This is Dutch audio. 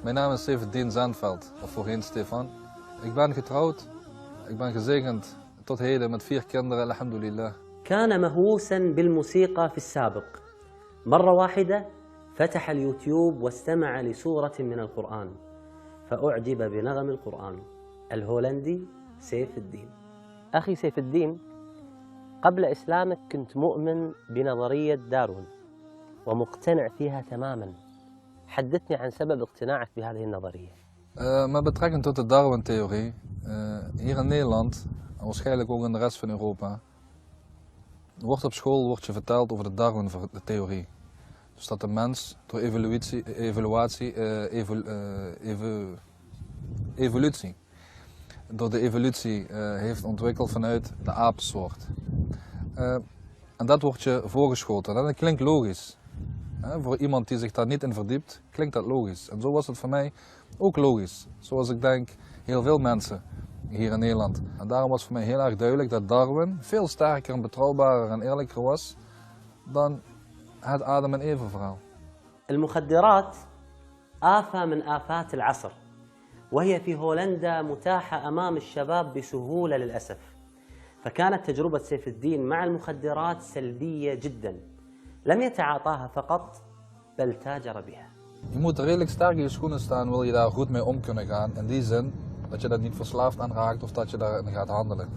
Mijn naam is Seyfuddin Zandveld, of voorheen Stefan. Ik ben getrouwd, ik ben gezegend tot heden met 4 kinderen, alhamdulillah. كان مهووسا بالموسيقى في السابق. مرة واحدة فتح اليوتيوب واستمع لسورة من القرآن فأعجب بنغم القرآن. الهولندي سيف الدين. أخي سيف الدين، قبل إسلامك كنت مؤمن بنظرية داروين ومقتنع فيها تماما. حدثني عن سبب اقتناعك بهذه النظرية. Met betrekking tot de Darwin-theorie, hier in Nederland, en waarschijnlijk ook in de rest van Europa, op school wordt je verteld over de Darwin-theorie. Dus dat de mens door evolutie door de evolutie heeft ontwikkeld vanuit de apensoort. En dat wordt je voorgeschoten. En dat klinkt logisch. Voor iemand die zich daar niet in verdiept, klinkt dat logisch. En zo was het voor mij ook logisch. Zoals ik denk heel veel mensen hier in Nederland. En daarom was voor mij heel erg duidelijk dat Darwin veel sterker en betrouwbaarder en eerlijker was dan het Adam en Eva verhaal. المخدرات آفة من آفات العصر، وهي في هولندا متاحة أمام الشباب بسهولة للأسف. فكانت تجربة سيف الدين مع المخدرات سلبية جدا. لم يتعاطاها فقط بل تاجر بها. Je moet redelijk sterk in je schoenen staan, wil je daar goed mee om kunnen gaan. In die zin dat je dat niet verslaafd aan raakt of dat je daarin gaat handelen.